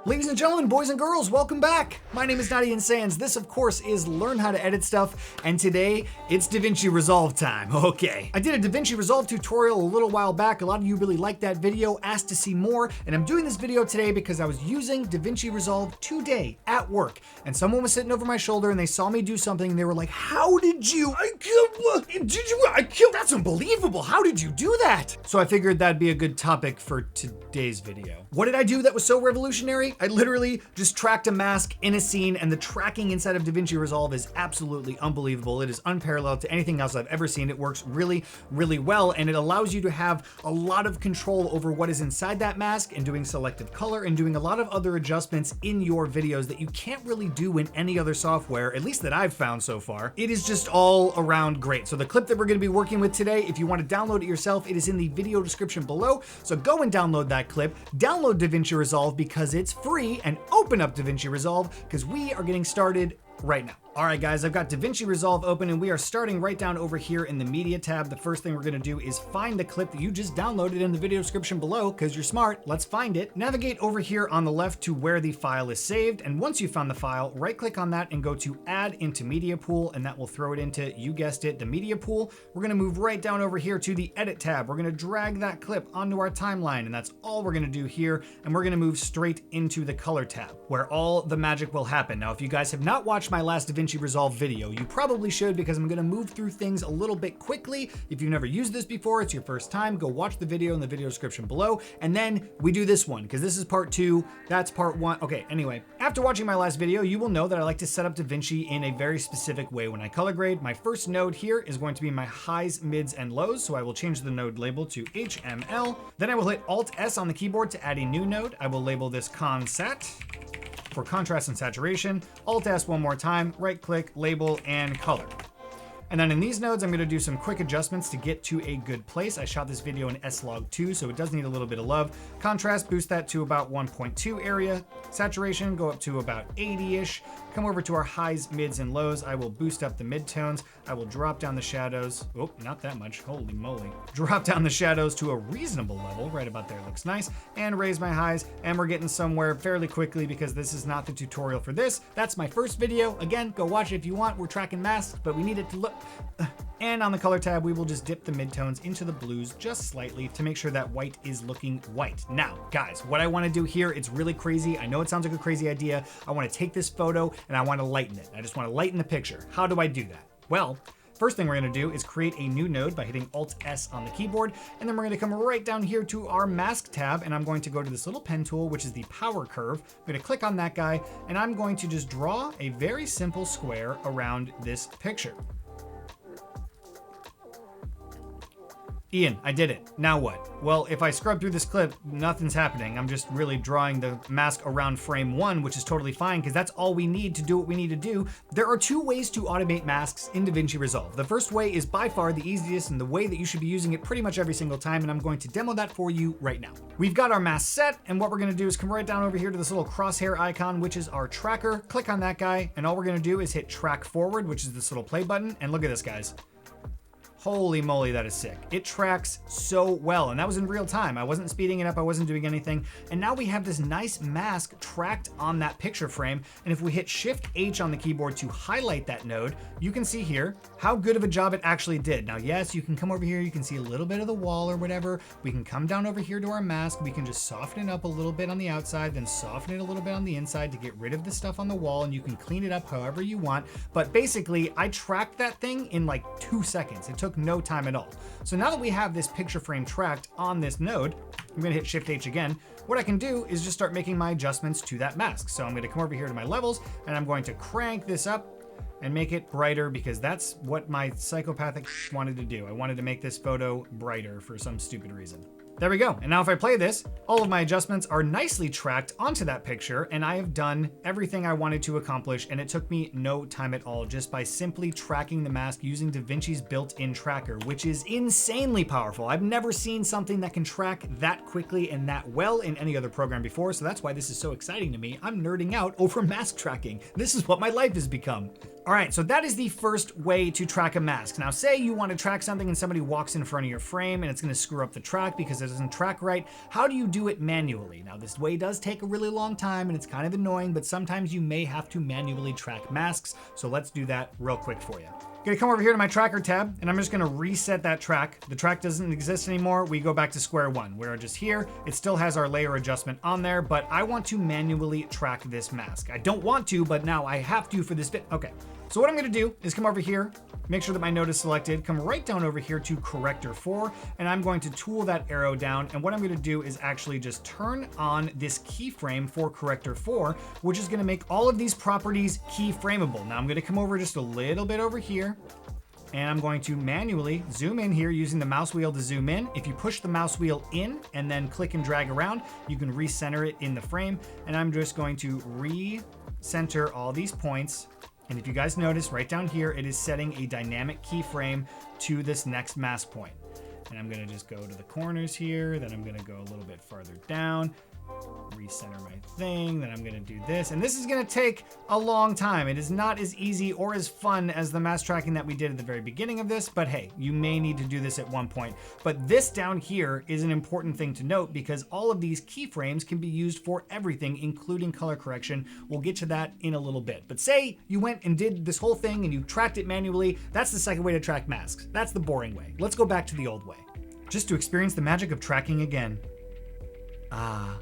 Ladies and gentlemen, boys and girls, welcome back. My name is Nadia Sands. This, of course, is Learn How to Edit Stuff, and today it's DaVinci Resolve time. Okay. I did a DaVinci Resolve tutorial a little while back. A lot of you really liked that video, asked to see more, and I'm doing this video today because I was using DaVinci Resolve today at work, and someone was sitting over my shoulder and they saw me do something and they were like, how did you? That's unbelievable. How did you do that? So I figured that'd be a good topic for today's video. What did I do that was so revolutionary? I literally just tracked a mask in a scene, and the tracking inside of DaVinci Resolve is absolutely unbelievable. It is unparalleled to anything else I've ever seen. It works really, really well, and it allows you to have a lot of control over what is inside that mask and doing selective color and doing a lot of other adjustments in your videos that you can't really do in any other software, at least that I've found so far. It is just all around great. So the clip that we're going to be working with today, if you want to download it yourself, it is in the video description below. So go and download that clip, download DaVinci Resolve because it's free, and open up DaVinci Resolve because we are getting started right now. All right, guys, I've got DaVinci Resolve open and we are starting right down over here in the media tab. The first thing we're gonna do is find the clip that you just downloaded in the video description below because you're smart. Let's find it. Navigate over here on the left to where the file is saved. And once you found the file, right click on that and go to add into media pool, and that will throw it into, you guessed it, the media pool. We're gonna move right down over here to the edit tab. We're gonna drag that clip onto our timeline, and that's all we're gonna do here. And we're gonna move straight into the color tab where all the magic will happen. Now, if you guys have not watched my last DaVinci Resolve video, you probably should, because I'm going to move through things a little bit quickly. If you've never used this before, it's your first time, go watch the video in the video description below, and then we do this one because this is part 2, that's part 1. Okay, anyway, after watching my last video, you will know that I like to set up DaVinci in a very specific way when I color grade. My first node here is going to be my highs, mids, and lows, so I will change the node label to HML. Then I will hit Alt-S on the keyboard to add a new node. I will label this Consat for contrast and saturation. Alt-S one more time, right click, label, and color. And then in these nodes, I'm gonna do some quick adjustments to get to a good place. I shot this video in S-Log2, so it does need a little bit of love. Contrast, boost that to about 1.2 area. Saturation, go up to about 80-ish. Come over to our highs, mids, and lows. I will boost up the midtones. I will drop down the shadows. Oh, not that much, holy moly. Drop down the shadows to a reasonable level, right about there looks nice, and raise my highs, and we're getting somewhere fairly quickly because this is not the tutorial for this. That's my first video. Again, go watch it if you want. We're tracking masks, but we need it to look. And on the color tab, we will just dip the midtones into the blues just slightly to make sure that white is looking white. Now, guys, what I want to do here, it's really crazy. I know it sounds like a crazy idea. I want to take this photo and I want to lighten it. I just want to lighten the picture. How do I do that? Well, first thing we're going to do is create a new node by hitting Alt-S on the keyboard, and then we're going to come right down here to our mask tab, and I'm going to go to this little pen tool, which is the power curve. I'm going to click on that guy, and I'm going to just draw a very simple square around this picture. Ian, I did it. Now what? Well, if I scrub through this clip, nothing's happening. I'm just really drawing the mask around frame 1, which is totally fine because that's all we need to do what we need to do. There are 2 ways to automate masks in DaVinci Resolve. The first way is by far the easiest and the way that you should be using it pretty much every single time, and I'm going to demo that for you right now. We've got our mask set, and what we're gonna do is come right down over here to this little crosshair icon, which is our tracker. Click on that guy, and all we're gonna do is hit track forward, which is this little play button, and look at this, guys. Holy moly, that is sick. It tracks so well, and that was in real time. I wasn't speeding it up, I wasn't doing anything. And now we have this nice mask tracked on that picture frame. And if we hit Shift H on the keyboard to highlight that node, you can see here how good of a job it actually did. Now, yes, you can come over here, you can see a little bit of the wall or whatever. We can come down over here to our mask. We can just soften it up a little bit on the outside, then soften it a little bit on the inside to get rid of the stuff on the wall, and you can clean it up however you want. But basically, I tracked that thing in like 2 seconds. It took no time at all. So now that we have this picture frame tracked on this node, I'm gonna hit Shift H again. What I can do is just start making my adjustments to that mask. So I'm gonna come over here to my levels, and I'm going to crank this up and make it brighter because that's what my psychopathic wanted to do. I wanted to make this photo brighter for some stupid reason. There we go. And now if I play this, all of my adjustments are nicely tracked onto that picture, and I have done everything I wanted to accomplish, and it took me no time at all just by simply tracking the mask using DaVinci's built-in tracker, which is insanely powerful. I've never seen something that can track that quickly and that well in any other program before, so that's why this is so exciting to me. I'm nerding out over mask tracking. This is what my life has become. All right, so that is the first way to track a mask. Now, say you want to track something and somebody walks in front of your frame and it's going to screw up the track because it doesn't track right. How do you do it manually? Now this way does take a really long time and it's kind of annoying, but sometimes you may have to manually track masks. So let's do that real quick for you. I'm gonna come over here to my tracker tab and I'm just gonna reset that track. The track doesn't exist anymore. We go back to square one. We're just here. It still has our layer adjustment on there, but I want to manually track this mask. I don't want to, but now I have to for this bit. Okay, so what I'm gonna do is come over here, make sure that my node is selected, come right down over here to corrector 4, and I'm going to tool that arrow down. And what I'm gonna do is actually just turn on this keyframe for corrector 4, which is gonna make all of these properties keyframeable. Now I'm gonna come over just a little bit over here, and I'm going to manually zoom in here using the mouse wheel to zoom in. If you push the mouse wheel in and then click and drag around, you can recenter it in the frame. And I'm just going to recenter all these points. And if you guys notice right down here, it is setting a dynamic keyframe to this next mask point. And I'm gonna just go to the corners here, then I'm gonna go a little bit farther down, recenter my thing, then I'm gonna do this. And this is gonna take a long time. It is not as easy or as fun as the mask tracking that we did at the very beginning of this, but hey, you may need to do this at one point. But this down here is an important thing to note because all of these keyframes can be used for everything, including color correction. We'll get to that in a little bit. But say you went and did this whole thing and you tracked it manually, that's the second way to track masks. That's the boring way. Let's go back to the old way, just to experience the magic of tracking again. Ah.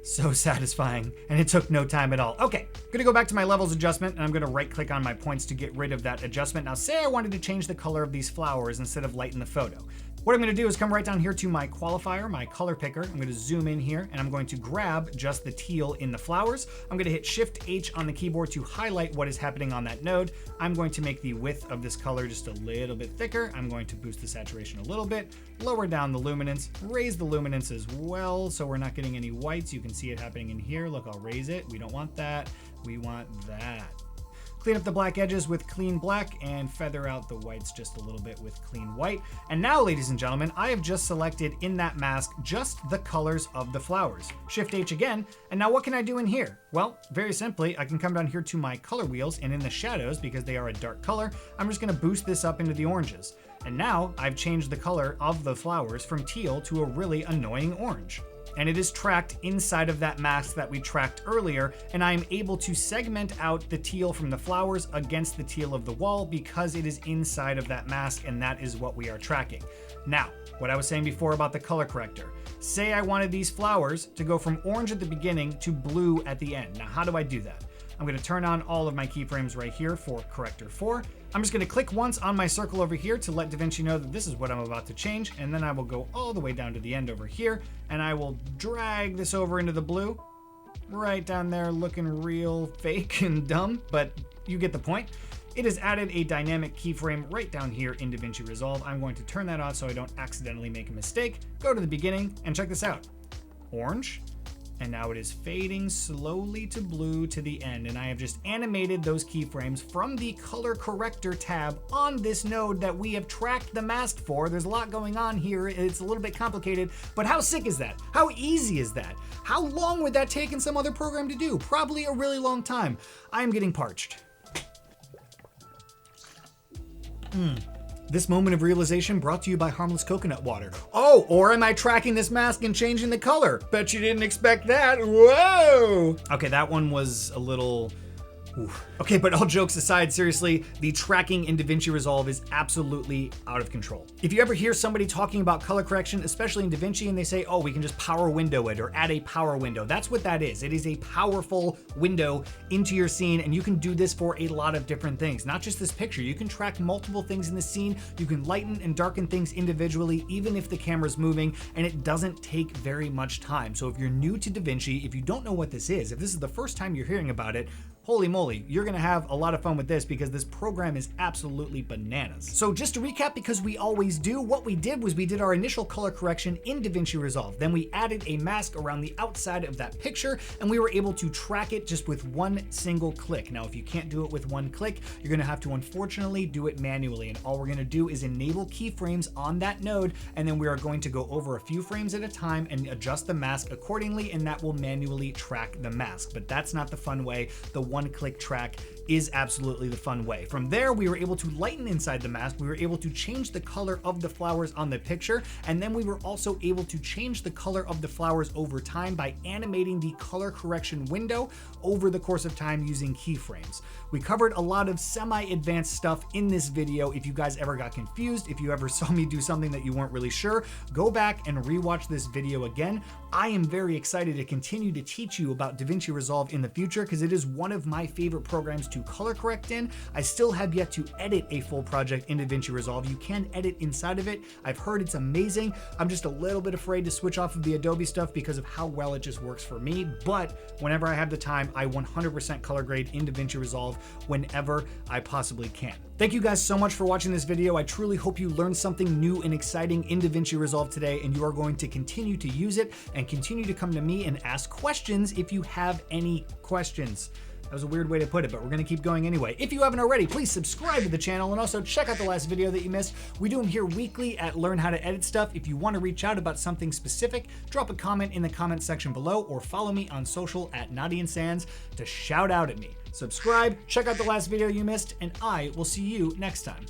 So satisfying, and it took no time at all. Okay, I'm gonna go back to my levels adjustment, and I'm gonna right click on my points to get rid of that adjustment. Now say I wanted to change the color of these flowers instead of lighten the photo. What I'm gonna do is come right down here to my qualifier, my color picker. I'm gonna zoom in here and I'm going to grab just the teal in the flowers. I'm gonna hit Shift H on the keyboard to highlight what is happening on that node. I'm going to make the width of this color just a little bit thicker. I'm going to boost the saturation a little bit, lower down the luminance, raise the luminance as well so we're not getting any whites. You can see it happening in here. Look, I'll raise it. We don't want that. We want that. Clean up the black edges with clean black and feather out the whites just a little bit with clean white. And now, ladies and gentlemen, I have just selected in that mask just the colors of the flowers. Shift H again, and now what can I do in here? Well, very simply, I can come down here to my color wheels, and in the shadows, because they are a dark color, I'm just gonna boost this up into the oranges. And now I've changed the color of the flowers from teal to a really annoying orange. And it is tracked inside of that mask that we tracked earlier, and I am able to segment out the teal from the flowers against the teal of the wall because it is inside of that mask, and that is what we are tracking. Now, what I was saying before about the color corrector. Say I wanted these flowers to go from orange at the beginning to blue at the end. Now, how do I do that? I'm gonna turn on all of my keyframes right here for corrector 4. I'm just gonna click once on my circle over here to let DaVinci know that this is what I'm about to change, and then I will go all the way down to the end over here, and I will drag this over into the blue, right down there looking real fake and dumb, but you get the point. It has added a dynamic keyframe right down here in DaVinci Resolve. I'm going to turn that on so I don't accidentally make a mistake. Go to the beginning and check this out. Orange. And now it is fading slowly to blue to the end. And I have just animated those keyframes from the color corrector tab on this node that we have tracked the mask for. There's a lot going on here. It's a little bit complicated, but how sick is that? How easy is that? How long would that take in some other program to do? Probably a really long time. I am getting parched. This moment of realization brought to you by Harmless Coconut Water. Oh, or am I tracking this mask and changing the color? Bet you didn't expect that. Whoa! Okay, that one was a little... Oof. Okay, but all jokes aside, seriously, the tracking in DaVinci Resolve is absolutely out of control. If you ever hear somebody talking about color correction, especially in DaVinci, and they say, oh, we can just power window it or add a power window, that's what that is. It is a powerful window into your scene, and you can do this for a lot of different things. Not just this picture, you can track multiple things in the scene, you can lighten and darken things individually, even if the camera's moving, and it doesn't take very much time. So if you're new to DaVinci, if you don't know what this is, if this is the first time you're hearing about it, holy moly, you're gonna have a lot of fun with this because this program is absolutely bananas. So just to recap, because we always do, what we did was we did our initial color correction in DaVinci Resolve. Then we added a mask around the outside of that picture, and we were able to track it just with one single click. Now, if you can't do it with one click, you're gonna have to unfortunately do it manually. And all we're gonna do is enable keyframes on that node, and then we are going to go over a few frames at a time and adjust the mask accordingly, and that will manually track the mask. But that's not the fun way. The one-click track is absolutely the fun way. From there, we were able to lighten inside the mask. We were able to change the color of the flowers on the picture. And then we were also able to change the color of the flowers over time by animating the color correction window over the course of time using keyframes. We covered a lot of semi-advanced stuff in this video. If you guys ever got confused, if you ever saw me do something that you weren't really sure, go back and rewatch this video again. I am very excited to continue to teach you about DaVinci Resolve in the future because it is one of my favorite programs to color correct in. I still have yet to edit a full project in DaVinci Resolve. You can edit inside of it. I've heard it's amazing. I'm just a little bit afraid to switch off of the Adobe stuff because of how well it just works for me. But whenever I have the time, I 100% color grade in DaVinci Resolve whenever I possibly can. Thank you guys so much for watching this video. I truly hope you learned something new and exciting in DaVinci Resolve today, and you are going to continue to use it and continue to come to me and ask questions if you have any questions. That was a weird way to put it, but we're gonna keep going anyway. If you haven't already, please subscribe to the channel and also check out the last video that you missed. We do them here weekly at Learn How to Edit Stuff. If you wanna reach out about something specific, drop a comment in the comment section below or follow me on social at NaughtyandSands to shout out at me. Subscribe, check out the last video you missed, and I will see you next time.